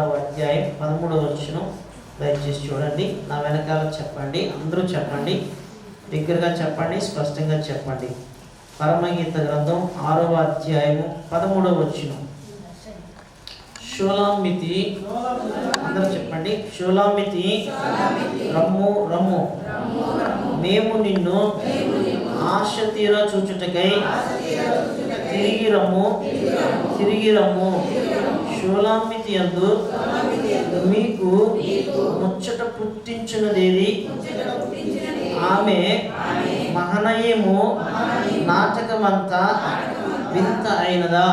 అధ్యాయం 13వ వచనం దయచేసి చూడండి. నా వెనకాల చెప్పండి, అందరూ చెప్పండి, దగ్గరగా చెప్పండి, స్పష్టంగా చెప్పండి. పరమగీత గ్రంథం 6వ అధ్యాయము 13వ వచనం. షోలామితి, అందరూ చెప్పండి. షోలామితి, రమ్ము రమ్ము, మేము నిన్ను ఆశ తీరా చూచుటకై తిరిగి రమ్ము తిరిగి రమ్ము. షోలామితి యందు మీకు ముచ్చట పుట్టించినదేది? ఆమె మహనయము నాటకమంతా వింత అయినదా?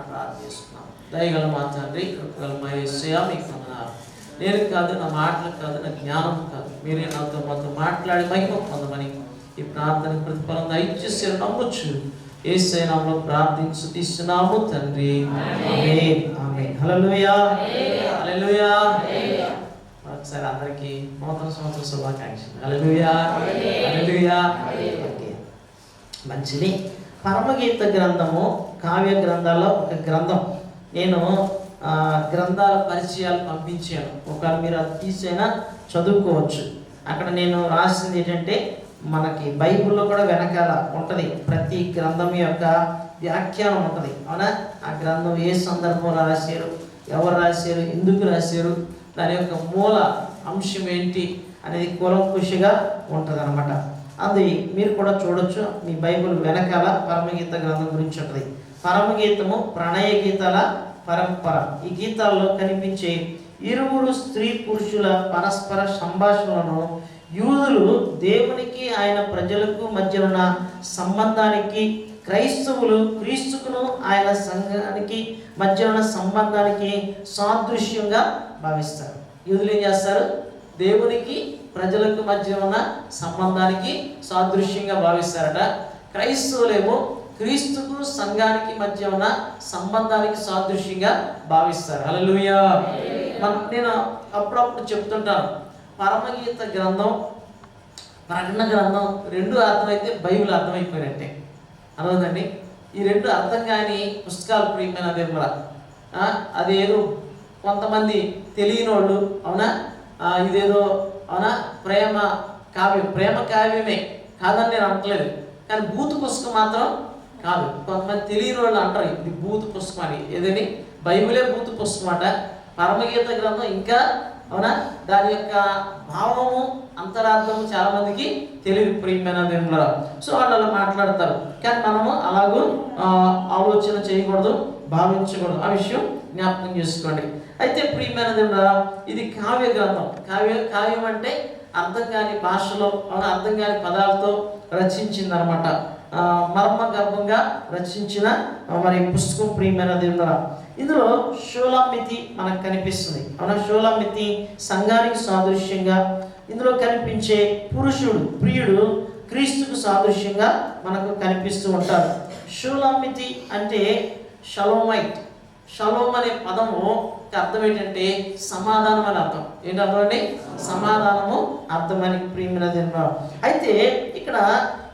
ప్రార్థిస్తున్నాం. దయగల మా తండ్రి, కృపగల మా యేసయ్యా, మీకు వందనాలు. నేను కాదు, నా మాటలు కాదు, నా జ్ఞానం కాదు, మీరే మాతో మాట్లాడి మహిమ పొందమని ఈ ప్రార్థన ప్రతిఫలం దయచేసి నమ్మొచ్చు. యేసయ్య నామములో ప్రార్థించి తీస్తున్నాము తండ్రి. ఆమేన్ ఆమేన్. హల్లెలూయా హల్లెలూయా. ఒకసారి అందరికీ నూతన సంవత్సర శుభాకాంక్షలు. హల్లెలూయా హల్లెలూయా. ఓకే, మంచిది. పరమగీత గ్రంథము కావ్య గ్రంథాల్లో ఒక గ్రంథం. నేను గ్రంథాల పరిచయాలు పంపించాను. ఒకవేళ మీరు అది తీసైనా చదువుకోవచ్చు. అక్కడ నేను రాసింది ఏంటంటే, మనకి బైబిల్లో కూడా వెనకాల ఉంటుంది, ప్రతి గ్రంథం యొక్క వ్యాఖ్యానం ఉంటుంది. అవునా? ఆ గ్రంథం ఏ సందర్భంలో రాశారు, ఎవరు రాశారు, ఎందుకు రాశారు, దాని యొక్క మూల అంశం ఏంటి అనేది కూలంకుషగా ఉంటుంది అనమాట. అది మీరు కూడా చూడొచ్చు. మీ బైబిల్ వెనకాల పరమగీత గ్రంథం గురించి ఉంటుంది. పరమగీతము ప్రణయ గీతాల పరంపర. ఈ గీతాల్లో కనిపించే ఇరువురు స్త్రీ పురుషుల పరస్పర సంభాషణలను యూదులు దేవునికి ఆయన ప్రజలకు మధ్య ఉన్న సంబంధానికి, క్రైస్తవులు క్రీస్తుకును ఆయన సంఘానికి మధ్య ఉన్న సంబంధానికి సాదృశ్యంగా భావిస్తారు. యూదులు ఏం చేస్తారు? దేవునికి ప్రజలకు మధ్య ఉన్న సంబంధానికి సాదృశ్యంగా భావిస్తారట. క్రైస్తవులేమో క్రీస్తుకు సంఘానికి మధ్య ఉన్న సంబంధానికి సాదృశ్యంగా భావిస్తారు. హల్లెలూయా. నేను అప్పుడప్పుడు చెప్తుంటాను, పరమగీత గ్రంథం, ప్రకటన గ్రంథం రెండు అర్థమైతే బైబిల్ అర్థమైపోయినట్టే. అర్థమైందండి? ఈ రెండు అర్థం కాని పుస్తకాలు ప్రియమైన దేవుడా, అదేదో కొంతమంది తెలియని వాళ్ళు, అవునా, ఇదేదో అవునా ప్రేమ కావ్యం, ప్రేమ కావ్యమే కాదని నేను అనట్లేదు, కానీ బూతు పుస్తకం మాత్రం కాదు. కొంతమంది తెలియని వాళ్ళు అంటారు ఇది బూతు పుస్తకం అని. ఏదని? బైబిలే బూతు పుస్తకం అట. పరమగీత గ్రంథం ఇంకా, అవునా, దాని యొక్క భావము, అంతరార్థము చాలా మందికి తెలియదు ప్రియమైన దేవుడా. సో వాళ్ళు అలా మాట్లాడతారు, కానీ మనము అలాగూ ఆలోచన చేయకూడదు, భావించకూడదు. ఆ విషయం జ్ఞాపకం చేసుకోండి. అయితే ప్రియమైన దేవుడా, ఇది కావ్య గ్రంథం. కావ్యం అంటే అర్థం కాని భాషలో, అర్థం కాని పదాలతో రచించింది అనమాట. మర్మ గర్భంగా రచించిన మరి పుస్తకం ప్రియమైన దేవుడా. ఇందులో షోలామితి మనకు కనిపిస్తుంది. అవునా? షోలామితి సంఘానికి సాదృశ్యంగా, ఇందులో కనిపించే పురుషుడు, ప్రియుడు క్రీస్తుకు సాదృశ్యంగా మనకు కనిపిస్తూ ఉంటారు. షోలామితి అంటే షలోమైట్. షలోమ్ అనే పదము అర్థం ఏంటంటే సమాధానం అని అర్థం. ఏంటి అర్థం అండి? సమాధానము అర్థమని ప్రియమైన దేవుడా. అయితే ఇక్కడ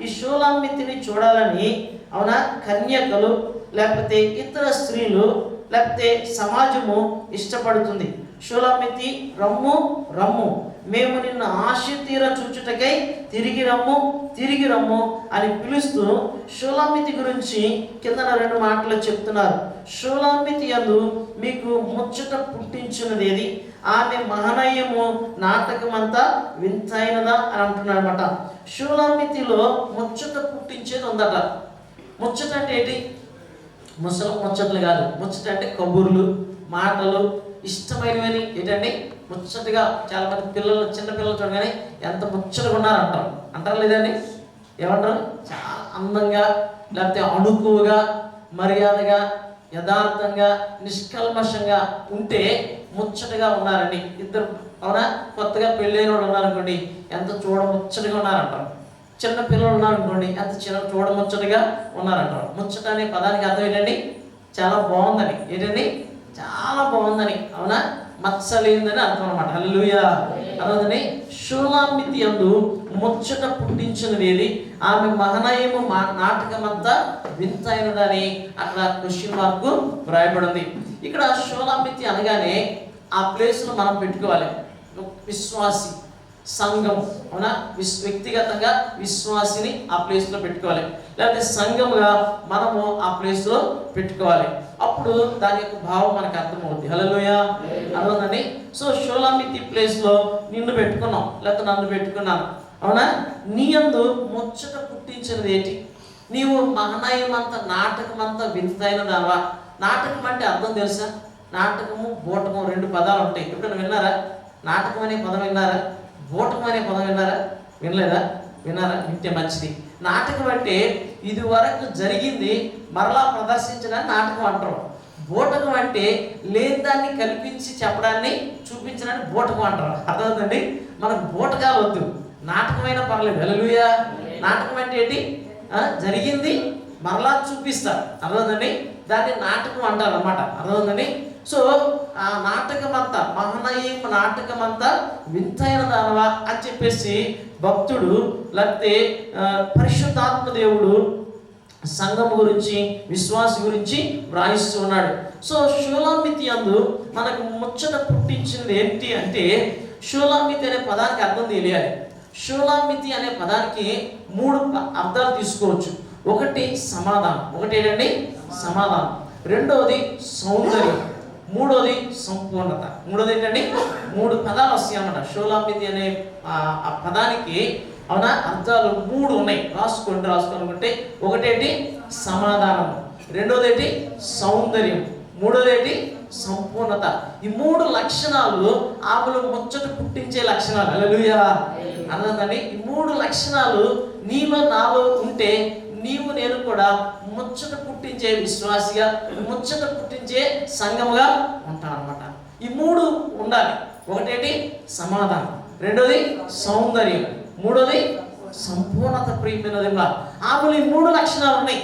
ఈ షోలామితిని చూడాలని, అవునా, కన్యకలు లేకపోతే ఇతర స్త్రీలు లేకపోతే సమాజము ఇష్టపడుతుంది. షోలామితి, రమ్ము రమ్ము, మేము నిన్ను ఆశ తీరా చూచుటకై తిరిగి రమ్ము తిరిగి రమ్ము అని పిలుస్తూ షోలామితి గురించి కింద రెండు మాటలు చెప్తున్నారు. షోలామితి యందు మీకు ముచ్చట పుట్టించినదేది? ఆమె మహనీయము నాటకమంతా వింతైనదా అని అంటున్నాడు అనమాట. షోలామితిలో ముచ్చట పుట్టించేది ఉందట. ముచ్చట అంటే ఏంటి? ముచ్చట్లు కాదు. ముచ్చట అంటే కబుర్లు, మాటలు, ఇష్టమైనవని. ఏంటండి? ముచ్చటగా. చాలా మంది పిల్లలు, చిన్న పిల్లలు చూడగానే ఎంత ముచ్చటగా ఉన్నారు అంటారు. అంటారు లేదండి? ఏమంటారు? చాలా అందంగా, లేకపోతే అణుకువగా, మర్యాదగా, యథార్థంగా, నిష్కల్మషంగా ఉంటే ముచ్చటగా ఉన్నారని. ఇద్దరు, అవునా, కొత్తగా పెళ్ళైన వాళ్ళు ఉన్నారనుకోండి, ఎంత చూడముచ్చటగా ఉన్నారంటారు. చిన్న పిల్లలు ఉన్నారనుకోండి, ఎంత చూడముచ్చటగా ఉన్నారంటారు. ముచ్చట అనే పదానికి అర్థం ఏంటండి? చాలా బాగుందని. ఏంటండి? చాలా బాగుందని. అవునా? మచ్చలేందని అర్థం అనమాట. హల్లెలూయా. అలాగనే షూలామితి యందు ముచ్చట పుట్టించినది ఆమె మహనయము నాటకమంతా వింతైనదని అక్కడ క్వశ్చన్ మార్క్ వ్రాయబడింది. ఇక్కడ షూలామితి అనగానే ఆ ప్లేస్ను మనం పెట్టుకోవాలి. విశ్వాసి సంఘం, అవునా, వ్యక్తిగతంగా విశ్వాసిని ఆ ప్లేస్లో పెట్టుకోవాలి, లేకపోతే సంఘంగా మనము ఆ ప్లేస్లో పెట్టుకోవాలి. అప్పుడు దాని యొక్క భావం మనకు అర్థమవుతుంది. హల్లెలూయా, అర్థమవుతుందండి. సో షూలామితి ప్లేస్లో నిన్ను పెట్టుకున్నాం, లేకపోతే నన్ను పెట్టుకున్నాను, అవునా. నీ యందు ముచ్చట పుట్టించినది ఏంటి? నీవు మహనయమంత నాటకమంతా వింతైన దానివా? నాటకం అంటే అర్థం తెలుసా? నాటకము బూటకం 2 పదాలు ఉంటాయి. ఎప్పుడైనా విన్నారా? నాటకం అనే పదం విన్నారా? బూటకం అనే పదం విన్నారా? వినలేదా? విన్నారా? వింటే మంచిది. నాటకం అంటే ఇది వరకు జరిగింది మరలా ప్రదర్శించడానికి నాటకం అంటారు. బూటకం అంటే లేని దాన్ని కల్పించి చెప్పడాన్ని చూపించడానికి బూటకం అంటారు. అర్థమవుతుందండి. మనకు బూటకాలు వద్దు, నాటకమైనా పర్లేదు. హల్లెలూయా. నాటకం అంటే ఏంటి? జరిగింది మరలా చూపిస్తారు. అర్థమవుతుందండి. దాన్ని నాటకం అంటారు అన్నమాట. అర్థమవుతుందండి. సో ఆ నాటకం అంతా, మహనయీమ నాటకం అంతా వింతైన దానవా అని చెప్పేసి భక్తుడు, లేకపోతే పరిశుద్ధాత్మ దేవుడు సంఘం గురించి, విశ్వాసి గురించి వ్రాయిస్తూ ఉన్నాడు. సో షూలామితి యందు మనకు ముచ్చట పుట్టించింది ఏంటి అంటే, షూలామితి అనే పదానికి అర్థం తెలియాలి. షూలామితి అనే పదానికి 3 అర్థాలు తీసుకోవచ్చు. ఒకటి సమాధానం, ఒకటి ఏంటండి? సమాధానం. రెండవది సౌందర్యం, మూడోది సంపూర్ణత. మూడోది ఏంటండి? 3 పదాలు వస్తాయి అన్నమాట. షూలామితి అనే ఆ పదానికి, అవునా, అర్థాలు 3 ఉన్నాయి. రాసుకోనుకుంటే ఒకటేంటి? సమాధానం, రెండోది ఏంటి? సౌందర్యం, మూడోది ఏంటి? సంపూర్ణత. ఈ 3 లక్షణాలు ఆమెలో ముచ్చట పుట్టించే లక్షణాలు. హల్లెలూయా, అన్నదండి. ఈ 3 లక్షణాలు నీలో నాలో ఉంటే నీవు నేను కూడా ముచ్చట పుట్టించే విశ్వాసిగా, ముచ్చట పుట్టించే సంఘముగా ఉంటాం అన్నమాట. ఈ 3 ఉండాలి. ఒకటేంటి? సమాధానం, రెండోది సౌందర్యం, మూడోది సంపూర్ణత. ప్రియమైనదిగా ఆమెలో ఈ 3 లక్షణాలు ఉన్నాయి.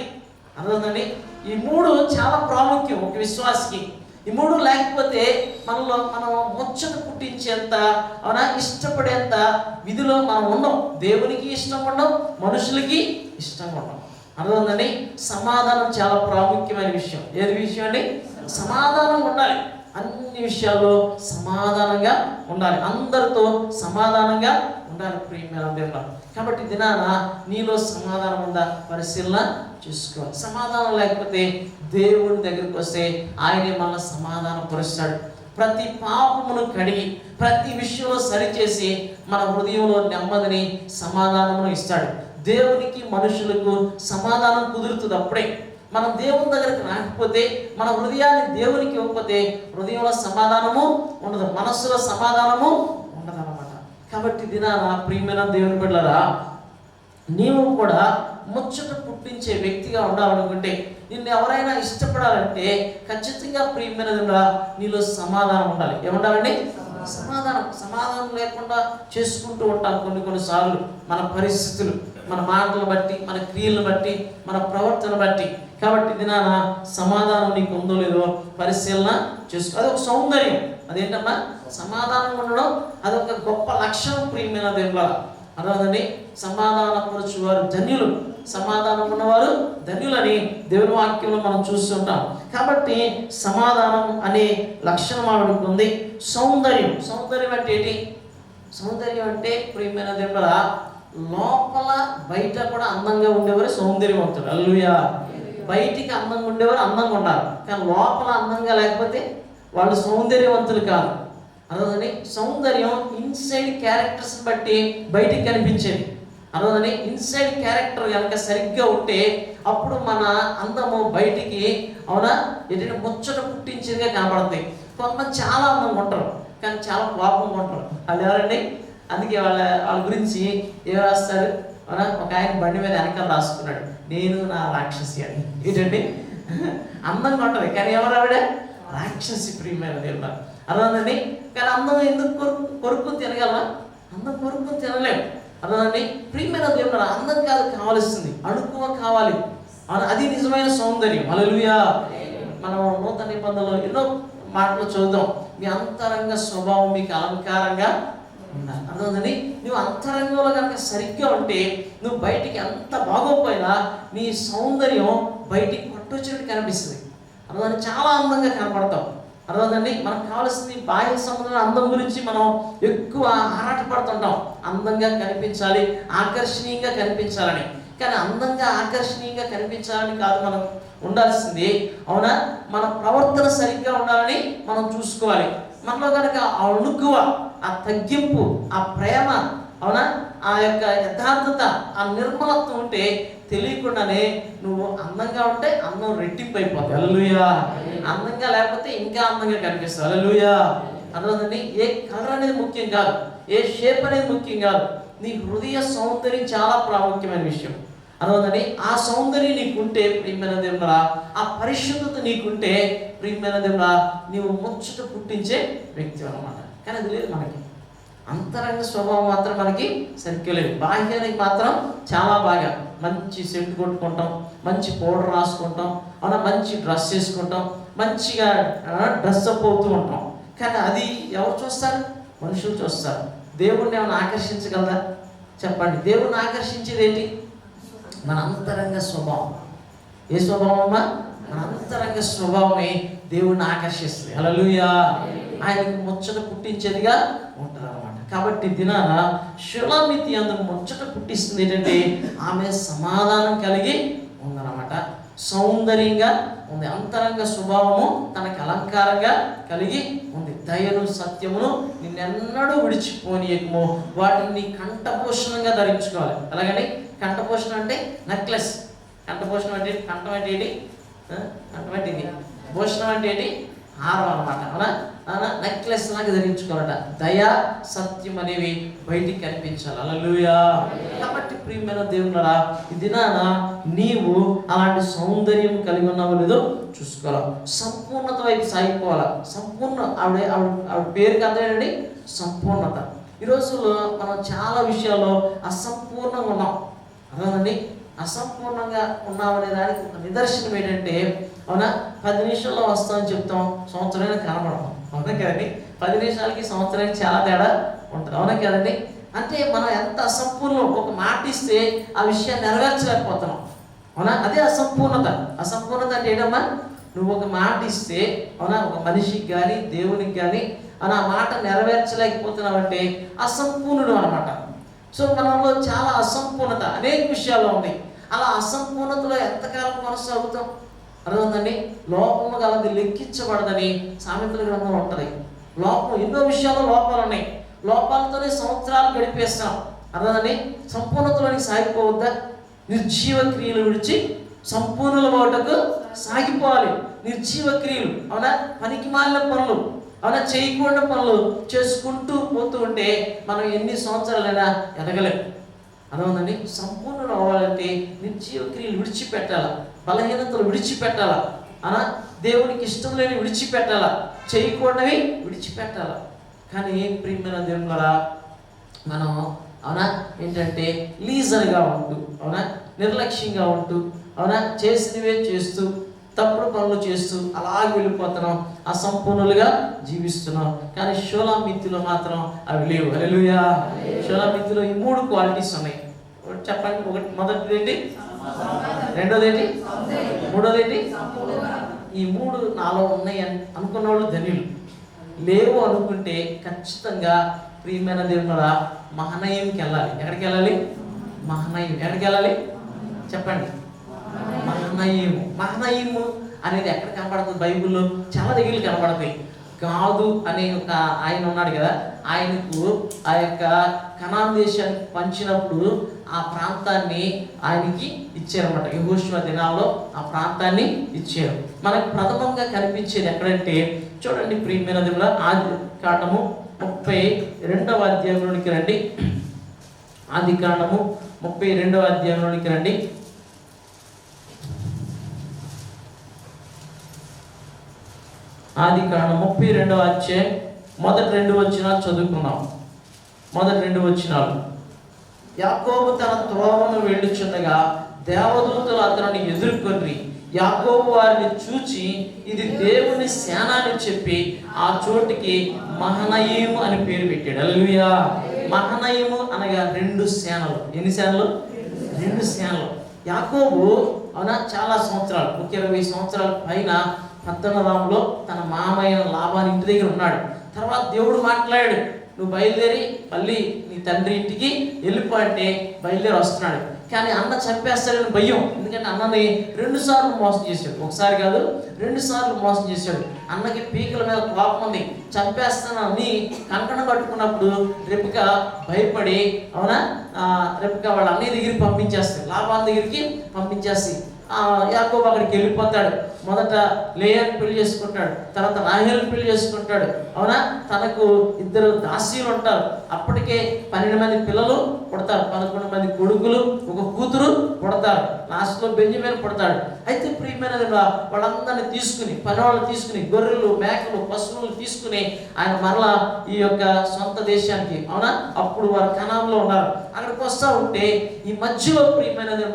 అర్థమవుతుందండి. ఈ 3 చాలా ప్రాముఖ్యం ఒక విశ్వాసికి. ఈ 3 లేకపోతే మనలో మనం ముచ్చట పుట్టించేంత, అవునా, ఇష్టపడేంత విధిలో మనం ఉన్నాం. దేవునికి ఇష్టం ఉండం, మనుషులకి ఇష్టంగా ఉండం. అర్థమవుతుందండి. సమాధానం చాలా ప్రాముఖ్యమైన విషయం. ఏది విషయం అండి? సమాధానం ఉండాలి. అన్ని విషయాల్లో సమాధానంగా ఉండాలి, అందరితో సమాధానంగా ఉండాలి. ప్రియమైన దేవుడా, కాబట్టి దినాన నీలో సమాధానం ఉందా పరిశీలన చేసుకోవాలి. సమాధానం లేకపోతే దేవుడి దగ్గరికి వస్తే ఆయనే మన సమాధానం పరుస్తాడు. ప్రతి పాపమును కడిగి ప్రతి విషయంలో సరిచేసి మన హృదయంలో నెమ్మదిని, సమాధానమును ఇస్తాడు. దేవునికి మనుషులకు సమాధానం కుదురుతుంది అప్పుడే. మనం దేవుని దగ్గరికి రాకపోతే, మన హృదయాన్ని దేవునికి ఇవ్వకపోతే హృదయంలో సమాధానము ఉండదు, మనస్సులో సమాధానము ఉండదు అన్నమాట. కాబట్టి దినాన ప్రియమైన దేవుని బిడ్డలారా, నీవు కూడా ముచ్చట పుట్టించే వ్యక్తిగా ఉండాలనుకుంటే, నిన్ను ఎవరైనా ఇష్టపడాలంటే ఖచ్చితంగా ప్రియమైన దేవుడా నీలో సమాధానం ఉండాలి. ఏముండాలండి? సమాధానం లేకుండా చేసుకుంటూ ఉంటాం కొన్నిసార్లు మన పరిస్థితులు, మన మాటలు బట్టి, మన క్రియలను బట్టి, మన ప్రవర్తన బట్టి. కాబట్టి దినాన సమాధానం నీకు ఉందో లేదో పరిశీలన చేసుకో. అదొక సౌందర్యం. అదేంటమ్మా? సమాధానం ఉండడం అదొక గొప్ప లక్షణం. ప్రియమైన దేవుడా, అర్థమండి. సమాధానపరచు వారు ధన్యులు, సమాధానం ఉన్నవారు ధన్యులని దేవుని వాక్యంలో మనం చూస్తుంటాం. కాబట్టి సమాధానం అనే లక్షణం ఆవిడకు ఉంది. సౌందర్యం అంటే ఏంటి? సౌందర్యం అంటే ప్రియమైన దేవుడా, లోపల బయట కూడా అందంగా ఉండేవారు సౌందర్యవంతుడు. హల్లెలూయా. బయటికి అందంగా ఉండేవారు అందంగా ఉన్నారు, కానీ లోపల అందంగా లేకపోతే వాళ్ళు సౌందర్యవంతులు కాదు. అర్థమని సౌందర్యం ఇన్సైడ్ క్యారెక్టర్స్ని బట్టి బయటికి కనిపించేది. అర్థమని ఇన్సైడ్ క్యారెక్టర్ కనుక సరిగ్గా ఉంటే అప్పుడు మన అందము బయటికి, అవునా, ఏంటంటే ముచ్చట పుట్టించేదిగా కనబడుతుంది. కొంతమంది చాలా అందంగా ఉంటారు, కానీ చాలా కోపంగా ఉంటారు. వాళ్ళు ఎవరండి? అందుకే వాళ్ళ గురించి ఏం రాస్తారు? అవునా, ఒక ఆయన బండి మీద వెనకాల రాసుకున్నాడు, నేను నా రాక్షసి అని. ఏంటండి? అందంగా ఉంటుంది, కానీ ఎవరు ఆవిడ? రాక్షసి. ప్రియమైన దేవుడా, అర్థమండి. కానీ అందం ఎందుకు కొరుక్కుని తినగలవా? అందం కొరుక్కుని తినలేము. అర్థమండి. ప్రియమైన దేవుడు, అందం కాదు కావాల్సింది, అణుకువ కావాలి. అది నిజమైన సౌందర్యం. హల్లెలూయా. మనం నూతన నిబంధనలో ఎన్నో మాటలు చూద్దాం. మీ అంతరంగ స్వభావం మీకు అలంకారంగా ఉండాలి. అర్థమైందండి? నువ్వు అంతరంగంలో కనుక సరిగ్గా ఉంటే నువ్వు బయటికి ఎంత బాగోపోయినా నీ సౌందర్యం బయటికి పట్టొచ్చినట్టు కనిపిస్తుంది. అర్థమైంది? చాలా అందంగా కనపడతావు. అర్థమైందండి? మనకు కావాల్సింది బాహ్య సంబంధమైన అందం గురించి మనం ఎక్కువ ఆరాటపడుతుంటాం. అందంగా కనిపించాలి, ఆకర్షణీయంగా కనిపించాలని. కానీ అందంగా ఆకర్షణీయంగా కనిపించాలని కాదు మనం ఉండాల్సింది. అవునా? మన ప్రవర్తన సరిగ్గా ఉండాలని మనం చూసుకోవాలి. మనలో కనుక ఆ అణుకువ, ఆ తగ్గింపు, ఆ ప్రేమ, అవునా, ఆ యొక్క యథార్థత, ఆ నిర్మలత్వం ఉంటే తెలియకుండానే నువ్వు అందంగా ఉంటే అందం రెట్టింపు అయిపోతుంది. హల్లెలూయా. అందంగా లేకపోతే ఇంకా అందంగా కనిపిస్తుంది. హల్లెలూయా. అర్థమైందండి? ఏ కలర్ అనేది ముఖ్యం కాదు, ఏ షేప్ అనేది ముఖ్యం కాదు. నీ హృదయ సౌందర్యం చాలా ప్రాముఖ్యమైన విషయం. అర్థమైందండి? ఆ సౌందర్యం నీకుంటే ప్రియమైన దేవుడా, ఆ పరిశుద్ధత నీకుంటే ప్రియమైన దేవుడా, నీవు ముచ్చట పుట్టించే వ్యక్తి అన్నమాట. కానీ అది లేదు మనకి. అంతరంగ స్వభావం మాత్రం మనకి సరిగ్గా లేదు. బాహ్యానికి మాత్రం చాలా బాగా మంచి సెంట్ కొట్టుకుంటాం, మంచి పౌడర్ రాసుకుంటాం, అవునా, మంచి డ్రెస్ చేసుకుంటాం, మంచిగా డ్రెస్ అప్ అవుతూ ఉంటాం. కానీ అది ఎవరు చూస్తారు? మనుషులు చూస్తారు. దేవుణ్ణి ఏమైనా ఆకర్షించగలదా? చెప్పండి. దేవుణ్ణి ఆకర్షించేది ఏంటి? మన అంతరంగ స్వభావం. ఏ స్వభావం అమ్మా? మన అంతరంగ స్వభావమే దేవుణ్ణి ఆకర్షిస్తుంది. హల్లెలూయా. ఆయనకు ముచ్చట పుట్టించేదిగా ఉంటుంది అన్నమాట. కాబట్టి దినాన షులామితి అందుకు ముచ్చట పుట్టిస్తుంది ఏంటంటే ఆమె సమాధానం కలిగి ఉందన్నమాట. సౌందర్యంగా ఉంది. అంతరంగ స్వభావము తనకి అలంకారంగా కలిగి ఉంది. దయను సత్యమును నిన్నెన్నడూ విడిచిపోనీయకము, వాటిని కంఠభూషణంగా ధరించుకోవాలి. అలాగని కంఠభూషణం అంటే నెక్లెస్. కంఠభూషణం అంటే కంఠం అంటే ఏంటి? కంఠం అంటే ఇది. భూషణం అంటే ఏంటి? హారం అన్నమాట. అవునా? నెక్లెస్ లాగా ధరించుకోవాలట. దయ సత్యం అనేవి బయటికి కనిపించాలి. హల్లెలూయా. కాబట్టి ప్రియమైన దేవునిలా ఈ దినాన నీవు అలాంటి సౌందర్యం కలిగి ఉన్నావో లేదో చూసుకోవాలి. సంపూర్ణత వైపు సాగిపోవాలి. ఆవిడ పేరుకి అర్థమేనండి సంపూర్ణత. ఈ రోజుల్లో మనం చాలా విషయాల్లో అసంపూర్ణంగా ఉన్నాం. అర్థమండి? అసంపూర్ణంగా ఉన్నామనే దానికి ఒక నిదర్శనం ఏంటంటే, అవునా, 10 నిమిషాల్లో వస్తామని చెప్తాం, సంవత్సరానికి కనబడతాం. అవునా కదండి? 10 నిమిషాలకి సంవత్సరానికి చాలా తేడా ఉంటుంది. అవునా కదండి? అంటే మనం ఎంత అసంపూర్ణం. ఒక మాట ఇస్తే ఆ విషయాన్ని నెరవేర్చలేకపోతున్నాం. అవునా? అదే అసంపూర్ణత. అసంపూర్ణత అంటే ఏంటమ్మా? నువ్వు ఒక మాట ఇస్తే, అవునా, ఒక మనిషికి కానీ దేవునికి కానీ ఆ మాట నెరవేర్చలేకపోతున్నావు అంటే అసంపూర్ణుడు అనమాట. సో మనలో చాలా అసంపూర్ణత అనేక విషయాల్లో ఉంది. అలా అసంపూర్ణతలో ఎంతకాలం కొనసాగుతాం? అర్థమైందండి? లోపము గలది లెక్కించబడదని సామెతల గ్రంథంలో ఉంటుంది. లోపం, ఎన్నో విషయాల్లో లోపాలు ఉన్నాయి. లోపాలతోనే సంవత్సరాలు గడిపేస్తాం. అర్థమైందండి? సంపూర్ణతలోని సాగిపోవద్దా? నిర్జీవ క్రియలు విడిచి సంపూర్ణుల వాటకు సాగిపోవాలి. నిర్జీవ క్రియలు, అవునా, పనికి మాలిన పనులు, అవునా, చేయకుండా పనులు చేసుకుంటూ పోతూ ఉంటే మనం ఎన్ని సంవత్సరాలైనా ఎదగలేము. అర్థమైందండి? సంపూర్ణులు అవ్వాలంటే నిర్జీవ క్రియలు విడిచిపెట్టాలా, బలహీనతలు విడిచిపెట్టాలా, అనా దేవునికి ఇష్టం లేని విడిచిపెట్టాలా, చేయకూడనివి విడిచిపెట్టాలా. కానీ ప్రియమైన దేవునిలా మనం, అవునా, ఏంటంటే లీజర్గా ఉంటూ, అవునా, నిర్లక్ష్యంగా ఉంటూ, అవునా, చేసినవే చేస్తూ, తప్పుడు పనులు చేస్తూ అలాగే వెళ్ళిపోతున్నాం. అసంపూర్ణులుగా జీవిస్తున్నాం. కానీ షూలామితిలో మాత్రం అవి లేవు. హల్లెలూయా. షూలామితిలో ఈ 3 క్వాలిటీస్ ఉన్నాయి. చెప్పండి. ఒకటి, మొదటిది ఏంటి? రెండోది ఏంటి? మూడోది ఏంటి? ఈ 3 నాలో ఉన్నాయి అనుకున్న వాళ్ళు ధన్యులు. లేవు అనుకుంటే ఖచ్చితంగా ప్రియమైన దేవునిలా మహనయంకి వెళ్ళాలి. ఎక్కడికి వెళ్ళాలి? మహనయం. ఎక్కడికి వెళ్ళాలి? చెప్పండి. మహనయము అనేది ఎక్కడ కనపడుతుంది? బైబిల్లో చాలా దగ్గర కనపడుతుంది. గాదు అనే ఒక ఆయన ఉన్నాడు కదా, ఆయనకు ఆ యొక్క కనాన్ దేశానికి పంచినప్పుడు ఆ ప్రాంతాన్ని ఆయనకి ఇచ్చారన్నమాట. యెహోషువ దినాల్లో ఆ ప్రాంతాన్ని ఇచ్చారు. మనకు ప్రథమంగా కనిపించేది ఎక్కడంటే, చూడండి ప్రియమైన దేవుడా, ఆది కాండము 32వ అధ్యాయంలోనికి రండి. ఆది కాండము 32వ అధ్యాయంలోనికి రండి. ఆది కాండం 32వ అధ్యాయం మొదటి 2 వచనాలు చదువుకున్నాం. మొదటి 2 వచనాలు. యాకోబు తన త్రోవను వెళ్ళుచుండగా దేవదూతలు అతనిని ఎదుర్కొని యాకోబు వారిని చూచి ఇది దేవుని సేన అని చెప్పి ఆ చోటికి మహనయీము అని పేరు పెట్టాడు. హల్లెలూయా. మహనయీము అనగా 2 సేనలు. ఎన్ని సేనలు? 2 సేనలు. యాకోబు అవునా చాలా సంవత్సరాలు, 20 సంవత్సరాల పైన పద్దనరాములో తన మామయ్య లాబాని ఇంటి దగ్గర ఉన్నాడు. తర్వాత దేవుడు మాట్లాడాడు, నువ్వు బయలుదేరి మళ్ళీ నీ తండ్రి ఇంటికి వెళ్ళిపో అంటే బయలుదేరి వస్తున్నాడు. కానీ అన్న చంపేస్తాడని భయం. ఎందుకంటే అన్నని 2 సార్లు మోసం చేశాడు. ఒకసారి కాదు 2 సార్లు మోసం చేశాడు. అన్నకి పీకల మీద కోపం ఉంది, చంపేస్తానని కంకణం కట్టుకున్నప్పుడు రెబెక్క భయపడి అవునా రెబెక్క వాళ్ళ అన్నయ్య దగ్గరికి పంపించేస్తాడు, లాబాన్ దగ్గరికి పంపించేసి యాకోబు అక్కడికి వెళ్ళిపోతాడు. మొదట లేయాని పెళ్లి చేసుకుంటాడు, తర్వాత రాహేలుని పెళ్లి చేసుకుంటాడు. అవునా తనకు 2 దాసీలు ఉంటారు. అప్పటికే 12 మంది పిల్లలు పుడతారు, 11 మంది కొడుకులు, 1 కూతురు పుడతారు. లాస్ట్లో బెంజమిన్ పుడతాడు. అయితే ప్రియమైనది వాళ్ళందరినీ తీసుకుని, పనివాళ్ళు తీసుకుని, గొర్రెలు మేకలు పశువులు తీసుకుని ఆయన మరలా ఈ యొక్క సొంత దేశానికి అవునా అప్పుడు వారు కనాన్లో ఉన్నారు అక్కడికి వస్తూ ఉంటే ఈ మధ్యలో ప్రియమైనది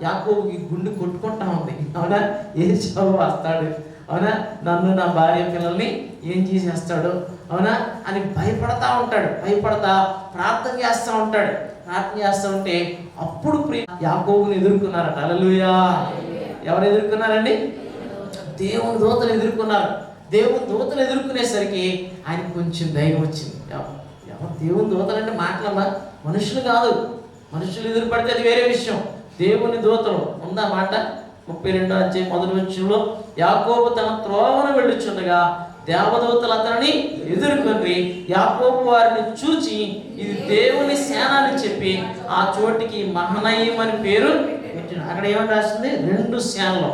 యాకోబుకి గుండె కొట్టుకుంటా ఉంది. అవునా ఏసావు వస్తాడు, అవునా నన్ను నా భార్య పిల్లల్ని ఏం చేసేస్తాడు అవునా అని భయపడతా ఉంటాడు. భయపడతా ప్రార్థన చేస్తూ ఉంటాడు. ప్రార్థన చేస్తూ ఉంటే అప్పుడు యాకోబుని ఎదుర్కొన్నారట. హల్లెలూయా. ఎవరు ఎదుర్కొన్నారండి? దేవుని దూతలు ఎదుర్కొన్నారు. దేవుని దూతలు ఎదుర్కొనేసరికి ఆయనకు కొంచెం ధైర్యం వచ్చింది. ఎవరు దేవుని దూతలు అంటే మాటలమ్మా, మనుషులు కాదు. మనుషులు ఎదురుపడితే అది వేరే విషయం. దేవుని దూతలు ఉందా మాట. 32వ అధ్యాయం 1వ వచనంలో యాకోబు తన త్రోవను వెళ్ళుచుండగా దేవదూతలు అతనిని ఎదుర్కొని యాకోబు వారిని చూచి ఇది దేవుని సేన అని చెప్పి ఆ చోటికి మహనయీం అని పేరు పెట్టాడు. అక్కడ ఏమని రాసింది? 2 సేనలు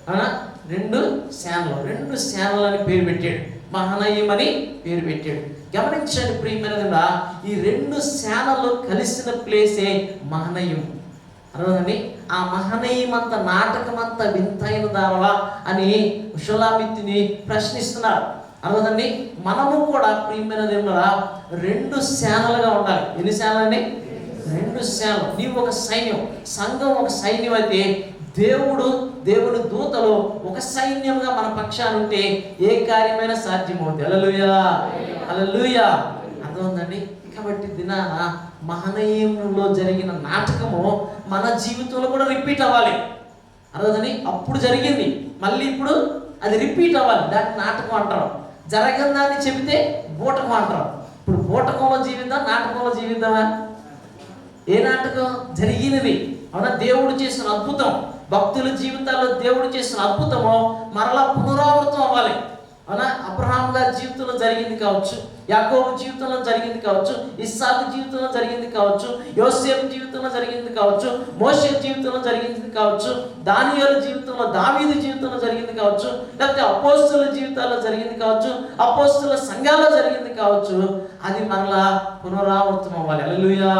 అవునా 2 సేనలు 2 సేనలు అని పేరు పెట్టాడు. మహనయీం అని పేరు పెట్టాడు. గమనించండి ప్రియమైనదిగా ఈ 2 సేనలు కలిసిన ప్లేసే మహనయీం. అర్థండి. ఆ మహనయీం అంత నాటకం అంత వింతైన దానవా అని షులామిత్తిని ప్రశ్నిస్తున్నారు. అర్థండి. మనము కూడా ప్రియమైనది 2 సేనలుగా ఉండాలి. ఎన్ని సేనలండి? 2 సేనలు. నీవు ఒక సైన్యం, సంఘం ఒక సైన్యం అయితే దేవుని దూతలు ఒక సైన్యంగా మన పక్షాన ఉంటే ఏ కార్యమైనా సాధ్యమవుతుంది. హల్లెలూయా. హల్లెలూయా. అర్థమవుతుందండి. కాబట్టి దినాన మహనయీంలో జరిగిన నాటకము మన జీవితంలో కూడా రిపీట్ అవ్వాలి. అర్థమని అప్పుడు జరిగింది, మళ్ళీ ఇప్పుడు అది రిపీట్ అవ్వాలి. దాన్ని నాటకం అంటారు. జరగని దాన్ని చెబితే బూటకం అంటారు. ఇప్పుడు బూటకంలో జీవిద్దాం, నాటకంలో జీవిద్దామా? ఏ నాటకం? జరిగినది అవునా దేవుడు చేసిన అద్భుతం, భక్తుల జీవితాల్లో దేవుడు చేసిన అద్భుతము మరలా పునరావృతం అవ్వాలి. అవునా అబ్రహాం గారి జీవితంలో జరిగింది కావచ్చు, యాకోబు జీవితంలో జరిగింది కావచ్చు, ఇస్సాకు జీవితంలో జరిగింది కావచ్చు, యోసేపు జీవితంలో జరిగింది కావచ్చు, మోషే జీవితంలో జరిగింది కావచ్చు, దానియేలు జీవితంలో, దావీదు జీవితంలో జరిగింది కావచ్చు, లేకపోతే అపోస్తుల జీవితాల్లో జరిగింది కావచ్చు, అపోస్తుల సంఘాల్లో జరిగింది కావచ్చు. అది మరలా పునరావృతం అవ్వాలి. హల్లెలూయా.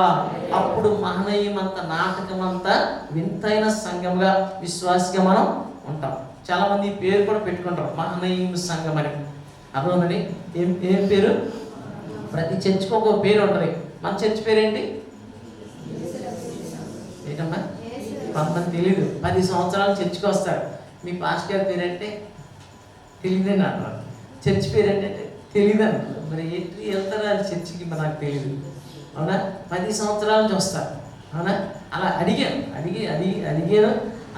అప్పుడు మహనయీం అంత నాటకం అంతా వింతైన సంఘంగా విశ్వాసిగా మనం ఉంటాం. చాలా మంది ఈ పేరు కూడా పెట్టుకుంటారు, మహనయీం సంఘం అని. అర్థమని ఏం పేరు? ప్రతి చర్చికి ఒక పేరు ఉంటుంది. మన చర్చ్ పేరేంటి? ఏంటమ్మా? కొంతమంది తెలీదు. 10 సంవత్సరాలు చర్చికి వస్తారు. మీ పాస్టర్ గారి పేరంటే తెలియదని అంటారు. చర్చ్ పేరేంటంటే తెలియదని. మరి ఏంటి వెళ్తారా చర్చికి? మరి నాకు తెలియదు. అవునా 10 సంవత్సరాల నుంచి వస్తారు. అవునా అలా అడిగాను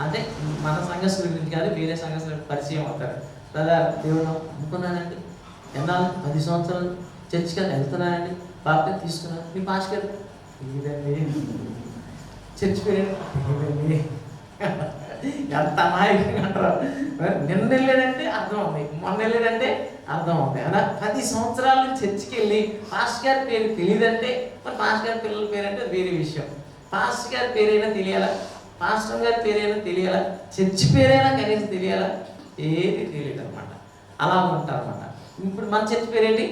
అంటే మన సంఘస్థుల గురించి కాదు, వేరే సంఘస్థుల పరిచయం అవుతారు. కదా దేవుడు అనుకున్నానండి, ఎన్నాళ్ళు 10 సంవత్సరాలు చర్చికి వెళ్తున్నానండి, బాప్టిజం తీసుకున్నాను. మీ పాస్టర్ గారు తెలియదండి. చర్చ్ పేరు తెలియదండి. ఎంత అమాయకంగా అంటారు. నిన్న వెళ్ళాడంటే అర్థం అవుతుంది, మొన్న వెళ్ళాడంటే అర్థం అవుతాయి. అలా 10 సంవత్సరాల నుంచి చర్చికి వెళ్ళి పాస్టర్ గారి పేరు తెలియదంటే మరి పాస్టర్ గారి పిల్లల పేరంటే వేరే విషయం. పాస్టర్ గారి పేరైనా తెలియాలా, పాస్టర్ గారి పేరైనా తెలియాలా, చర్చి పేరైనా కనీసం తెలియాలా? ఏది తెలియదు అనమాట. అలా ఉంటారు అనమాట. ఇప్పుడు మన చర్చి పేరేంటి?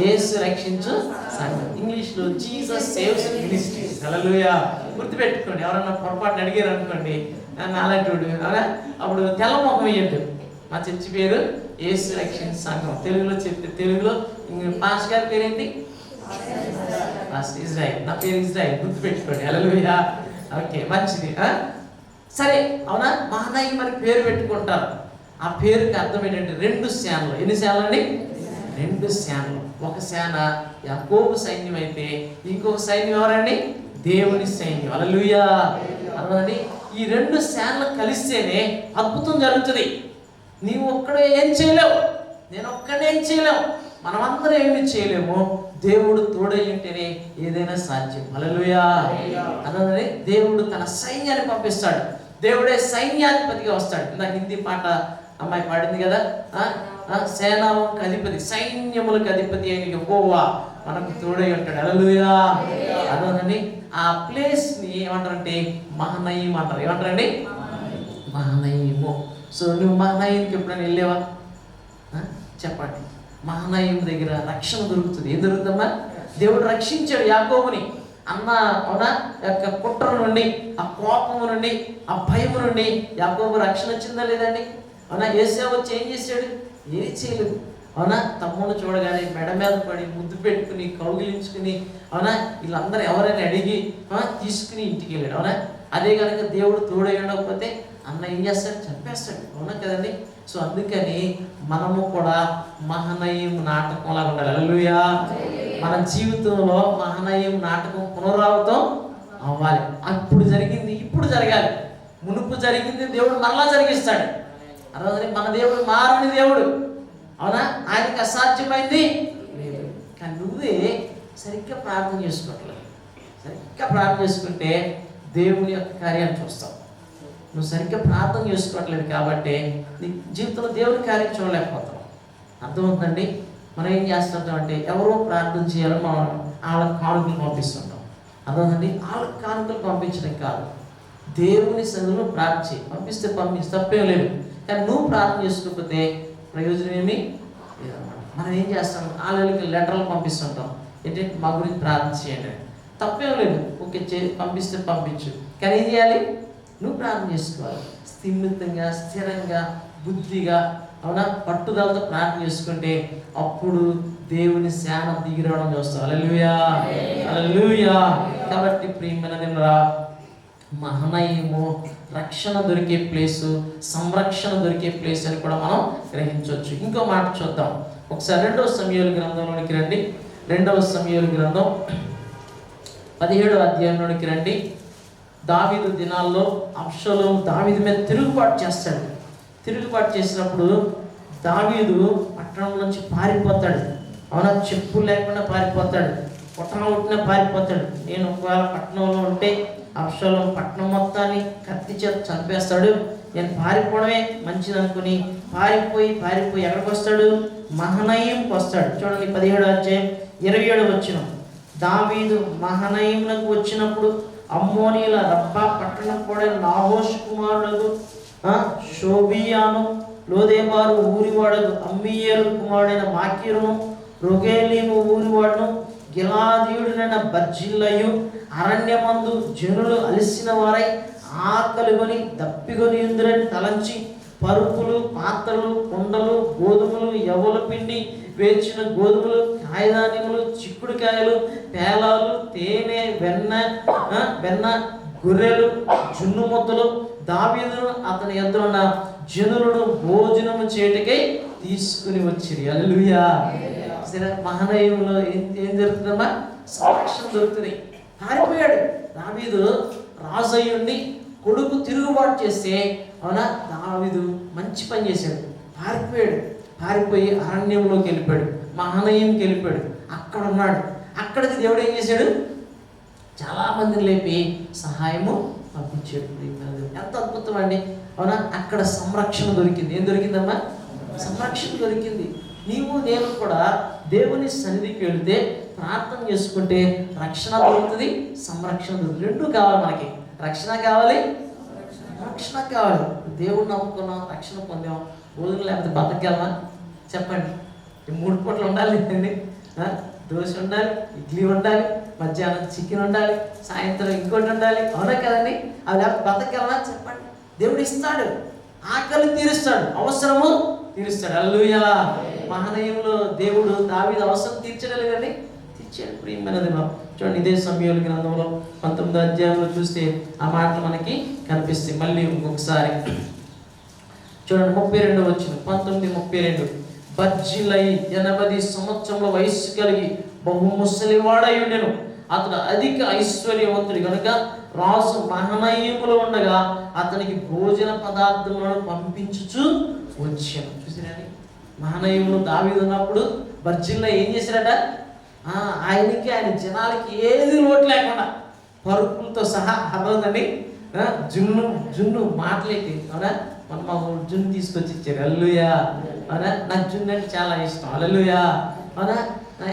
యేసు రక్షించు సంఘం. ఇంగ్లీష్లో జీసస్ సేవ్స్ మినిస్ట్రీస్. హల్లెలూయా. గుర్తుపెట్టుకోండి. ఎవరన్నా పొరపాటున అడిగారు అనుకోండి, నాలంటోడు అవునా, అప్పుడు తెల్ల ముఖం వేయద్దు. మా చర్చి పేరు యేసు రక్షించు సంఘం. తెలుగులో చెప్తే తెలుగులో. పాస్టర్ గారి పేరేంటి? Pastor Israel. నా పేరు ఇజ్రాయిల్. గుర్తుపెట్టుకోండి. హల్లెలూయా. ఓకే మంచిది. సరే అవునా, మహనయీం అని పేరు పెట్టుకుంటారు. ఆ పేరుకి అర్థం ఏంటంటే 2 సేనలు. ఎన్ని సేనలు అండి? 2 సేనలు. ఒక సేన యాకోబు సైన్యం అయితే ఇంకొక సైన్యం ఎవరండి? దేవుని సైన్యం. హల్లెలూయా. అర్థమండి? ఈ 2 సేనలు కలిస్తేనే అద్భుతం జరుగుతుంది. నీవు ఒక్కడే ఏం చేయలేవు, నేను ఒక్కడే ఏం చేయలేవు, మనమందరం ఏమి చేయలేము. దేవుడు తోడై ఉంటేనే ఏదైనా సాధ్యం. హల్లెలూయా. అన్నది దేవుడు తన సైన్యాన్ని పంపిస్తాడు. దేవుడే సైన్యాధిపతిగా వస్తాడు. ఇలా హిందీ పాట అమ్మాయి పాడింది కదా, సేనాలకు అధిపతి, సైన్యములకు అధిపతి అయిన యెహోవా మనకు తోడై ఉంటాడు. హల్లెలూయా. అన్నది ఆ ప్లేస్ ని ఏమంటారంటే మహనయీం అంటారు. ఏమంటారండి? మహనయీము. సో నువ్వు మహనయీంకి ఎప్పుడైనా వెళ్ళేవా? చెప్పండి. మహనయీం దగ్గర రక్షణ దొరుకుతుంది. ఏం దొరుకుతుందమ్మా? దేవుడు రక్షించాడు యాకోబుని అన్న అవునా యొక్క కుట్ర నుండి, ఆ కోపము నుండి, ఆ భయము నుండి యాకోబు రక్షణ వచ్చిందా లేదండి? అవునా, ఏసావు వచ్చి ఏం చేశాడు? ఏది చేయలేదు. అవునా, తమ్ముడు చూడగానే మెడ మీద పడి ముద్దు పెట్టుకుని కౌగిలించుకుని, అవునా, వీళ్ళందరూ ఎవరైనా అడిగి తీసుకుని ఇంటికి వెళ్ళాడు. అవునా, అదే కనుక దేవుడు తోడై ఉండకపోతే అన్న ఏం చేస్తాడు? చంపేస్తాడు. అవునా కదండి? సో అందుకని మనము కూడా మహనయీం నాటకంలాగా ఉండాలి. హల్లెలూయా. మన జీవితంలో మహనయీం నాటకం పునరావృతం అవ్వాలి. అప్పుడు జరిగింది ఇప్పుడు జరగాలి. మునుపు జరిగింది దేవుడు మరలా జరిగిస్తాడు. అర్థం? మన దేవుడు మారని దేవుడు. అవునా, ఆయనకి అసాధ్యమైంది లేదు. కానీ నువ్వే సరిగ్గా ప్రార్థన చేసుకోవట్లేదు. సరిగ్గా ప్రార్థన చేసుకుంటే దేవుని యొక్క కార్యాన్ని చూస్తావు. నువ్వు సరిగ్గా ప్రార్థన చేసుకోవట్లేదు కాబట్టి నీ జీవితంలో దేవుని కార్యం చూడలేకపోతావు. అర్థమవుతుందండి? మనం ఏం చేస్తుంటాం అంటే ఎవరో ప్రార్థన చేయాలని మనం వాళ్ళకి కానుకలు పంపిస్తుంటాం. అర్థమవుతుందండి? వాళ్ళకి కానుకలు పంపించడం కాదు, దేవుని సన్నిధిలో ప్రార్థన చేయి. పంపిస్తే తప్పేం లేదు. కానీ నువ్వు ప్రార్థన చేసుకోకపోతే ప్రయోజనం ఏమి లేదన్నమాట. మనం ఏం చేస్తాం? వాళ్ళకి లెటర్లు పంపిస్తుంటాం, ఏంటంటే మా గురించి ప్రార్థన చేయండి. తప్పేం లేదు, ఓకే పంపిస్తే పంపించు. కానీ ఏం చేయాలి? నువ్వు ప్రార్థన చేసుకోవాలి. స్థిమితంగా, స్థిరంగా, బుద్ధిగా, అవునా, పట్టుదలతో ప్రార్థన చేసుకుంటే అప్పుడు దేవుని సేన దిగిరవడం చూస్తావు. హల్లెలూయా. హల్లెలూయా. కాబట్టి ప్రియమైనదిరా, మహనయీము రక్షణ దొరికే ప్లేసు, సంరక్షణ దొరికే ప్లేస్ అని కూడా మనం గ్రహించవచ్చు. ఇంకో మాట చూద్దాం ఒకసారి. 2వ సమూయేలు గ్రంథంలోనికి రండి. 2వ సమూయేలు గ్రంథం 17వ అధ్యాయంలోనికి రండి. దావీదు దినాల్లో అబ్షలోము దావీదు మీద తిరుగుబాటు చేస్తాడు. తిరుగుబాటు చేసినప్పుడు దావీదు పట్టణం నుంచి పారిపోతాడు. అవునా, చెప్పులు లేకుండా పారిపోతాడు, పట్టణం ఉంటేనే పారిపోతాడు. నేను ఒకవేళ పట్టణంలో ఉంటే అబ్షలోము పట్టణం మొత్తాన్ని కత్తి చేత చంపేస్తాడు, నేను పారిపోవడమే మంచిది అనుకుని పారిపోయి ఎక్కడికి వస్తాడు? మహనయీంకి వస్తాడు. చూడండి 17వ అధ్యాయం 27వ వచనం. దావీదు మహనయీమునకు వచ్చినప్పుడు అమ్మోనీల రబ్బా పట్టణం కూడా నాహోషు కుమారుడు షోబియాను, లోదేబారు ఊరివాడకు అమ్మీయేలు కుమారుడైన మాకీరును, రొగేలీము ఊరివాడును, గిలాదీయుడైన బర్జిల్లయు అరణ్యమందు జనులు అలసిన వారై ఆకలిగొని దప్పిగొని ఉందిరని తలంచి పరుపులు, పాత్రలు, కుండలు, గోధుమలు, యవ్వల పిండి, వేచిన గోధుమలు, కాయధాన్యములు, చిక్కుడుకాయలు, పేలాలు, తేనె, వెన్న, గొర్రెలు, జున్ను ముద్దలు దావీదును అతని ఎదురున్న జనులను భోజనము చేయటకై తీసుకుని వచ్చిరి. హల్లెలూయా. సరే, మహనయీంలో ఏం జరుగుతుందమ్మా? సంరక్షణ దొరుకుతుంది. పారిపోయాడు దావీదు. రాజు అయ్యుండి కొడుకు తిరుగుబాటు చేస్తే, అవునా, దావీదు మంచి పని చేశాడు. పారిపోయి అరణ్యంలోకి వెళ్ళిపోయాడు, మహనయీంకి వెళ్ళిపోయాడు. అక్కడ ఉన్నాడు. అక్కడికి దేవుడు ఏం చేశాడు? చాలా మందిని లేపి సహాయము పంపించాడు. ఎంత అద్భుతం అండి. అవునా, అక్కడ సంరక్షణ దొరికింది. ఏం దొరికిందమ్మా? సంరక్షణ దొరికింది. నీవు నేను కూడా దేవుని సన్నిధికి వెళితే ప్రార్థన చేసుకుంటే రక్షణ దొరుకుతుంది, సంరక్షణ దొరుకుతుంది. రెండు కావాలి మనకి. రక్షణ కావాలి, రక్షణ కావాలి. దేవుడు నమ్ముకున్నాం, రక్షణ పొందాం, భోజనం లేకపోతే బతకగలమా? చెప్పండి. 3 పూటలు ఉండాలి అండి. దోశ ఉండాలి, ఇడ్లీ ఉండాలి, మధ్యాహ్నం చికెన్ ఉండాలి, సాయంత్రం ఇంకోటి ఉండాలి. అవునా కదండి? అవి లేకపోతే బతకగలమా? చెప్పండి. దేవుడు ఇస్తాడు, ఆకలి తీరుస్తాడు, అవసరము తీరుస్తాడు. హల్లెలూయా. మహనయీంలో దేవుడు దావీదు అవసరం తీర్చడలేదండి, తీర్చాడు. ప్రియమైనది చూడండి, ఇదే సమూయేలు గ్రంథంలో 19వ అధ్యాయంలో చూస్తే ఆ మాటలు మనకి కనిపిస్తాయి. మళ్ళీ ఇంకొకసారి చూడండి, 32 వచ్చిన 19:32. బర్జిల్లై 80 సంవత్సరముల వయస్సు కలిగి బహు ముసలివాడై ఉండెను. అతడు అధిక ఐశ్వర్యవంతుడు కనుక రాజు మహనయీములో ఉండగా అతనికి భోజన పదార్థములను పంపించుచు వచ్చాను. చూసిరండి, మహనయీములో దావీదు ఉన్నప్పుడు బర్జిల్లై ఏం చేశారట? ఆయనకి ఆయన జనాలకి ఏది లోటు లేకుండా పరుపులతో సహా అర్థండి, జున్ను మాటలేటి అవునా, మన మా జున్ను తీసుకొచ్చి ఇచ్చారు. హల్లెలూయా. అవునా, నాకు జున్ను అంటే చాలా ఇష్టం. హల్లెలూయా. అవునా,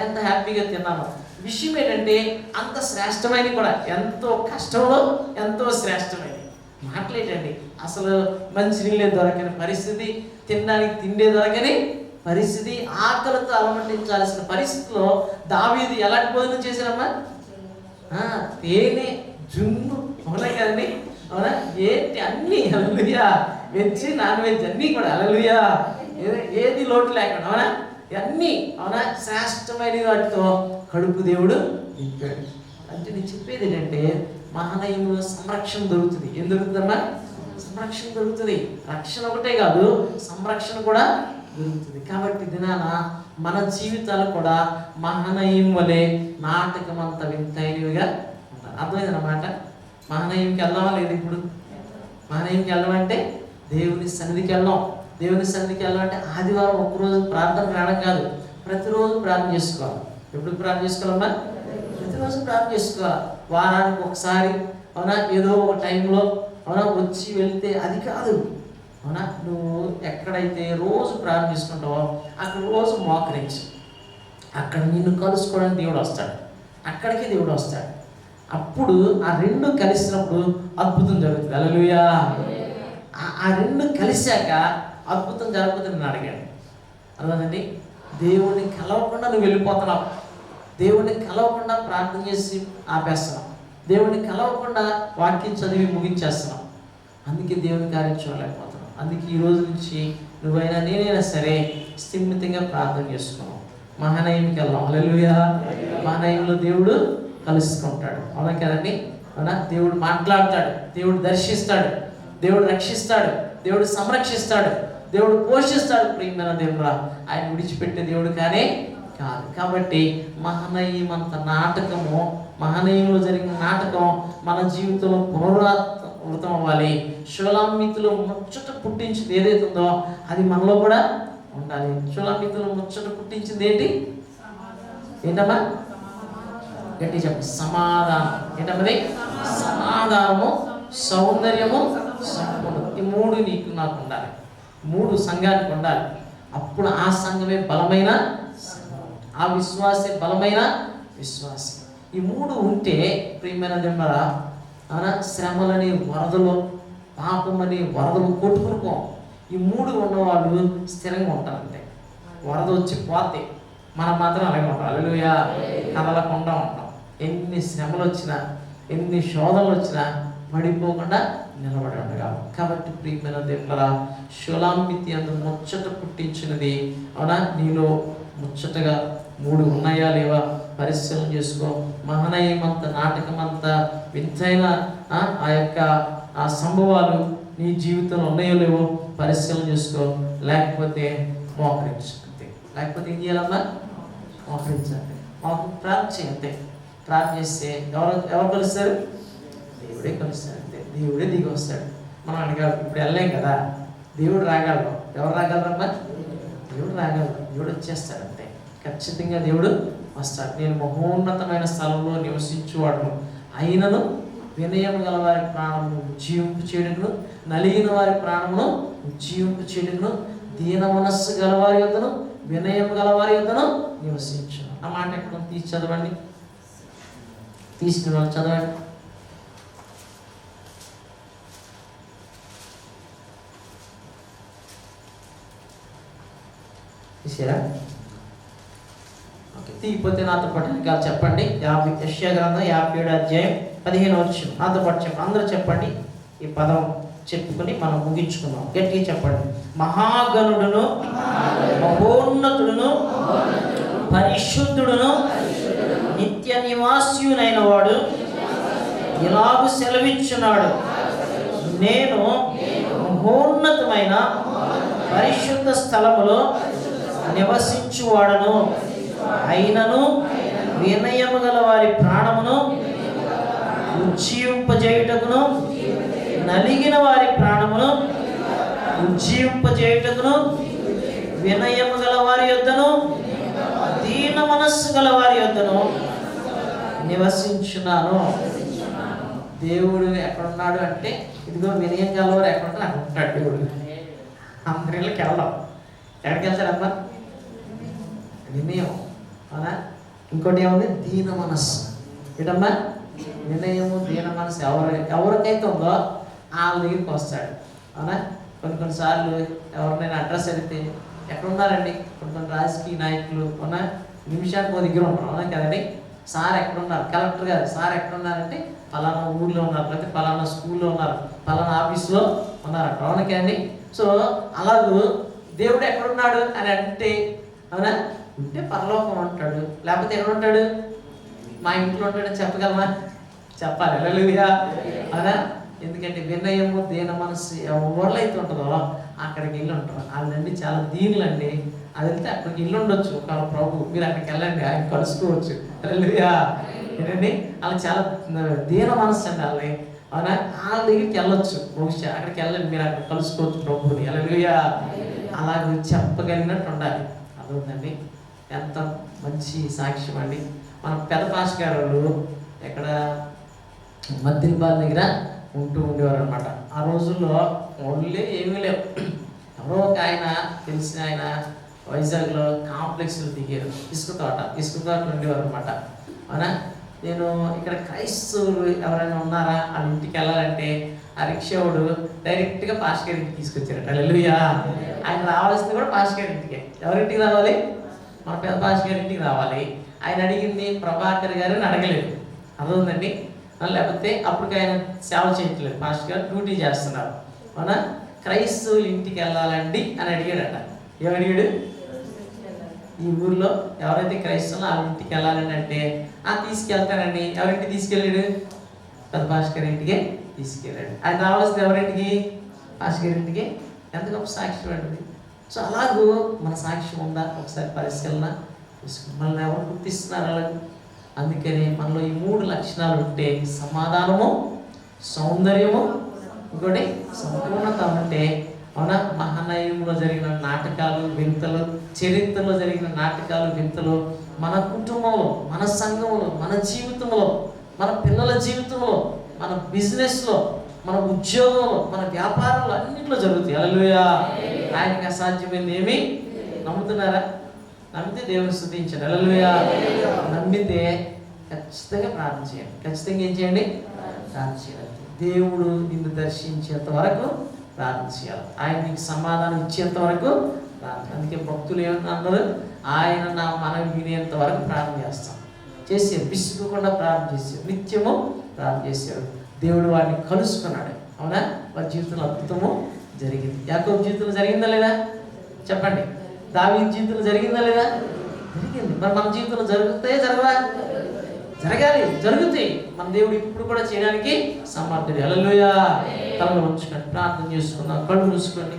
ఎంత హ్యాపీగా తిన్నాను. విషయం ఏంటంటే అంత శ్రేష్టమైనది కూడా, ఎంతో కష్టంలో ఎంతో శ్రేష్టమైనది. మాటలేటండి, అసలు మంచినీళ్ళే దొరకని పరిస్థితి, తినడానికి తిండే దొరకని పరిస్థితి, ఆకలితో అలమటించాల్సిన పరిస్థితిలో దావీదు ఎలాంటి భోజనం చేశారమ్మా? తేనె, జున్ను, అవునా కదండి? అవునా, ఏంటి అన్నీ హల్లెలూయా, వెజ్ నాన్ వెజ్ అన్నీ కూడా హల్లెలూయా, ఏది లోటు లేకుండా అవునా, అన్నీ అవునా శ్రేష్టమైన వాటితో కడుపు దేవుడు నింపాడు. అంటే నేను చెప్పేది ఏంటంటే మహనయీములో సంరక్షణ దొరుకుతుంది. ఏం దొరుకుతుందమ్మా? సంరక్షణ దొరుకుతుంది. రక్షణ ఒకటే కాదు, సంరక్షణ కూడా దొరుకుతుంది. కాబట్టి దినాన మన జీవితాలు కూడా మహనయీం వలె నాటకం అంత వింతైనవిగా ఉంటారు. అర్థమైందన్నమాట. మహనయీంకి వెళ్దామా లేదు? ఇప్పుడు మహనయీంకి వెళ్ళమంటే దేవుని సన్నిధికి వెళ్దాం. దేవుని సన్నిధికి వెళ్ళాలంటే ఆదివారం ఒక్కరోజు ప్రార్థన రావడం కాదు, ప్రతిరోజు ప్రార్థన చేసుకోవాలి. ఎప్పుడు ప్రార్థన చేసుకోవాలమ్మా? ప్రతిరోజు ప్రార్థన చేసుకోవాలి. వారానికి ఒకసారి అవునా, ఏదో ఒక టైంలో అవునా వచ్చి వెళ్తే అది కాదు. అవునా, నువ్వు ఎక్కడైతే రోజు ప్రార్థన చేసుకుంటావో అక్కడ రోజు మోకరించి అక్కడ నిన్ను కలుసుకోవడానికి దేవుడు వస్తాడు. అక్కడికి దేవుడు వస్తాడు. అప్పుడు ఆ రెండు కలిసినప్పుడు అద్భుతం జరుగుతుంది. హల్లెలూయా. ఆ రెండు కలిశాక అద్భుతం జరగకపోతే నేను అడిగాను. అర్థమండి, దేవుడిని కలవకుండా నువ్వు వెళ్ళిపోతున్నావు, దేవుడిని కలవకుండా ప్రార్థన చేసి ఆపేస్తున్నావు, దేవుడిని కలవకుండా వాక్యం చదివి ముగించేస్తున్నావు. అందుకే దేవుని కార్యం చూడలేకపోతున్నావు. అందుకే ఈ రోజు నుంచి నువ్వైనా నేనైనా సరే స్థిమితంగా ప్రార్థన చేసుకున్నావు. మహనయీంకి వెళ్దాం. హల్లెలూయా. మహనయీంలో దేవుడు కలుసుకుంటాడు. అవునా కదండి? అవునా, దేవుడు మాట్లాడతాడు, దేవుడు దర్శిస్తాడు, దేవుడు రక్షిస్తాడు, దేవుడు సంరక్షిస్తాడు, దేవుడు పోషిస్తాడు. ప్రియమైన దేవుడా, ఆయన విడిచిపెట్టే దేవుడు కానే కాదు. కాబట్టి మహనయీం అంత నాటకము, మహనయీంలో జరిగిన నాటకం మన జీవితంలో పునరావృతం అవ్వాలి. షూలామీతులో ముచ్చట పుట్టించింది ఏదైతే ఉందో అది మనలో కూడా ఉండాలి. షూలామీతులో ముచ్చట పుట్టించింది ఏంటమ్మా? గట్టి చెప్ప. సమాధానం. ఏంటమ్మది? సమాధానము, సౌందర్యము, సంపూర్ణ. ఈ మూడు నీకు నాకు ఉండాలి. మూడు సంఘానికి ఉండాలి. అప్పుడు ఆ సంఘమే బలమైన సంఘం, ఆ విశ్వాసే బలమైన విశ్వాసం. ఈ మూడు ఉంటే ప్రియమైన దేవుడా, శ్రమలని వరదలు, పాపమని వరదలు కొట్టుకునిపో. ఈ మూడు ఉన్నవాళ్ళు స్థిరంగా ఉంటారంటే వరద వచ్చి పోతే మనం మాత్రం అలాగే ఉంటాం. హల్లెలూయా. కదలకుండా ఉంటాం. ఎన్ని శ్రమలు వచ్చినా, ఎన్ని శోధనలు వచ్చినా పడిపోకుండా నిలబడి ఉండగా. కాబట్టి ప్రియమైన దేవుడా, షూలామీతి అందు ముచ్చట పుట్టించినది అవునా, నీలో ముచ్చటగా మూడు ఉన్నాయా లేవా పరిశీలన చేసుకో. మహనయీమంత నాటకమంత వింతైన ఆ యొక్క ఆ సంభవాలు నీ జీవితంలో ఉన్నాయో లేవో పరిశీలన చేసుకో. లేకపోతే మోకరించు అంతే. లేకపోతే ఏం చేయాలమ్మా? మోకరించండి. మాకు ప్రార్థన చేయంతే. ప్రార్థన చేస్తే ఎవరు కలుస్తారు? దేవుడే కలుస్తాడు. అంతే. దేవుడే దిగి వస్తాడు. మనం అడగాలి. ఇప్పుడు వెళ్ళలేం కదా, దేవుడు రాగలరు. ఎవరు రాగలరమ్మా? దేవుడు రాగలరు. దేవుడు వచ్చేస్తాడు. అంతే. ఖచ్చితంగా దేవుడు వస్తాడు. నేను మహోన్నతమైన స్థలంలో నివసించువాడును, అయినను వినయం గల వారి ప్రాణమును ఉజ్జీవింపు చేయడను, నలిగిన వారి ప్రాణమును ఉజ్జీవింపు చేయడను, దీన మనస్సు గలవారి యొద్దను వినయం గలవారి యొద్దను నివసించు. ఆ మాట ఎక్కడ తీసి చదవండి. తీసిన వాళ్ళు చదవండి. తీసారా? ఓకే, తీయకపోతే నాతో పాటు ఇంకా చెప్పండి. యెషయా గ్రంథం 57వ అధ్యాయం 15వ వచనం నాతో పాటు చెప్పండి. అందరూ చెప్పండి. ఈ పదం చెప్పుకొని మనం ముగించుకున్నాం. గట్టిగా చెప్పండి. మహాగణుడును మహోన్నతుడును పరిశుద్ధుడును నిత్య నివాసియునైన వాడు ఇలాగు సెలవిచ్చున్నాడు, నేను మహోన్నతమైన పరిశుద్ధ స్థలములో నివసించువాడను, అయినను వినయము గల వారి ప్రాణమును ఉజ్జీవింపజేయుటకును, నలిగిన వారి ప్రాణమును ఉజ్జీవింపజేయుటకును, వినయము గల వారి యొద్దను దీన మనస్సు గల వారి యొద్దను నివసించున్నాను. దేవుడు ఎక్కడున్నాడు అంటే, ఇదిగో వినయం గలవారు ఎక్కడుంటారు అక్కడ ఉంటాడు దేవుడు. అందరిళ్ళకి వెళ్ళాం. ఎక్కడికి వెళ్తాడమ్మా? వినయం. అవునా? ఇంకోటి ఏముంది? దీన మనస్సు. ఏంటమ్మా? వినయము దీన మనస్సు ఎవరికైతే ఉందో వాళ్ళ దగ్గరికి వస్తాడు. అవునా? కొన్నిసార్లు ఎవరినైనా అడ్రస్ అడిగితే ఎక్కడున్నారండి? కొన్ని రాజకీయ నాయకులు అవునా నిమిషానికి ఒక దగ్గర ఉంటారు. అవునా కదండి? సార్ ఎక్కడున్నారు? కలెక్టర్ గారు సార్ ఎక్కడున్నారంటే పలానా ఊర్లో ఉన్నారు, లేకపోతే పలానా స్కూల్లో ఉన్నారు, పలానా ఆఫీస్లో ఉన్నారు. అవునా కదండి? సో అలాగూ దేవుడు ఎక్కడున్నాడు అని అంటే, అవునా, ఉంటే పరలోకం ఉంటాడు, లేకపోతే ఎక్కడ ఉంటాడు? మా ఇంట్లో ఉంటాడని చెప్పగలమా? చెప్పాలి. హల్లెలూయా. అవునా? ఎందుకంటే వినయము దీన మనస్సు ఎవరిలో ఉంటుందో అక్కడికి వెళ్ళి ఉంటారు. వాళ్ళండి చాలా దీనులండి. అది వెళ్తే అక్కడికి ఇల్లు ఉండొచ్చు. ఒక ప్రభు మీరు అక్కడికి వెళ్ళండి, ఆయన కలుసుకోవచ్చు. హల్లెలూయా. ఏంటండి? వాళ్ళు చాలా దీన మనస్సు అండి వాళ్ళని. అవునా? వాళ్ళ దగ్గరికి వెళ్ళొచ్చు. బహుశా అక్కడికి వెళ్ళండి, మీరు అక్కడ కలుసుకోవచ్చు ప్రభుని. హల్లెలూయా. అలాగే చెప్పగలిగినట్టు ఉండాలి. అదవుతుందండి. ఎంత మంచి సాక్ష్యం అండి. మన పెద్ద పాస్టర్ గారు వాళ్ళు ఎక్కడ మద్దిలబాద్ దగ్గర ఉంటూ ఉండేవారు అనమాట. ఆ రోజుల్లో ఓన్లీ ఏమీ లేవు. ఎవరో ఒక ఆయన తెలిసిన ఆయన వైజాగ్లో కాంప్లెక్స్లో దిగారు. ఇసుక తోటలు ఉండేవారు అనమాట. అవునా? నేను ఇక్కడ క్రైస్తవులు ఎవరైనా ఉన్నారా వాళ్ళ ఇంటికి వెళ్ళాలంటే ఆ రిక్షావుడు డైరెక్ట్గా పాస్టర్ గారి ఇంటికి తీసుకొచ్చారట. హల్లెలూయా. ఆయన రావాల్సింది కూడా పాస్టర్ గారి ఇంటికే. ఎవరింటికి రావాలి? మన పెద్ద పాస్టర్ గారి ఇంటికి రావాలి. ఆయన అడిగింది ప్రభాకర్ గారిని అడగలేదు. అర్థవుందండి? లేకపోతే అప్పటికి ఆయన సేవ చేయట్లేదు, పాస్టర్ గారు డ్యూటీ చేస్తున్నారు. అవునా? క్రైస్తవులు ఇంటికి వెళ్ళాలండి అని అడిగాడట. ఏమడిగాడు? ఈ ఊర్లో ఎవరైతే క్రైస్తవులు ఆ ఇంటికి వెళ్ళాలని అంటే తీసుకెళ్తానండి. ఎవరింటికి తీసుకెళ్ళాడు? పెద్ద పాస్టర్ గారి ఇంటికి తీసుకెళ్ళాడు. ఆయన రావాల్సింది ఎవరింటికి? పాస్టర్ గారి ఇంటికి. ఎంత గొప్ప సాక్ష్యం అండి. సో అలాగూ మన సాక్ష్యం ఉందా? ఒకసారి పరిశీలన మనల్ని ఎవరు గుర్తిస్తున్నారు అలాగే? అందుకని మనలో ఈ 3 లక్షణాలు ఉంటే సమాధానము, సౌందర్యము, ఇంకోటి సంపూర్ణత ఉంటే, అవునా, మహానయంలో జరిగిన నాటకాలు వింతలు, చరిత్రలో జరిగిన నాటకాలు వింతలు మన కుటుంబంలో, మన సంఘంలో, మన జీవితంలో, మన పిల్లల జీవితంలో, మన బిజినెస్లో, మన ఉద్యోగంలో, మన వ్యాపారంలో అన్నింటిలో జరుగుతాయి. హల్లెలూయా. ఆయనకి అసాధ్యమైంది ఏమి? నమ్ముతున్నారా? నమ్మితే దేవుని స్తుతించండి. హల్లెలూయా. నమ్మితే ఖచ్చితంగా ప్రార్థన చేయండి. ఖచ్చితంగా ఏం చేయండి? ప్రార్థన చేయాలి. దేవుడు నిన్ను దర్శించేంత వరకు ప్రార్థన చేయాలి. ఆయన నీకు సమాధానం ఇచ్చేంత వరకు ప్రార్థన. అందుకే భక్తులు ఏమన్నారు? ఆయన నా మనవి వినేంత వరకు ప్రార్థన చేస్తాం. చేసారు, విసుగకుండా ప్రార్థన చేశారు, నిత్యము ప్రార్థన చేశారు. దేవుడు వారిని కలుసుకున్నాడు. అవునా? వారి జీవితంలో అద్భుతము జరిగింది. యాకోబు జీవితంలో జరిగిందా లేదా? చెప్పండి. దావీదు జీవితంలో జరిగిందా లేదా? జరిగింది. మరి మన జీవితంలో జరుగుతాయే జరగవా? జరగాలి, జరుగుతాయి. మన దేవుడు ఇప్పుడు కూడా చేయడానికి సమర్థుడు. హల్లెలూయా. తలను ఉంచుకోండి, ప్రార్థన చేసుకుందాం. కళ్ళు మూసుకోండి.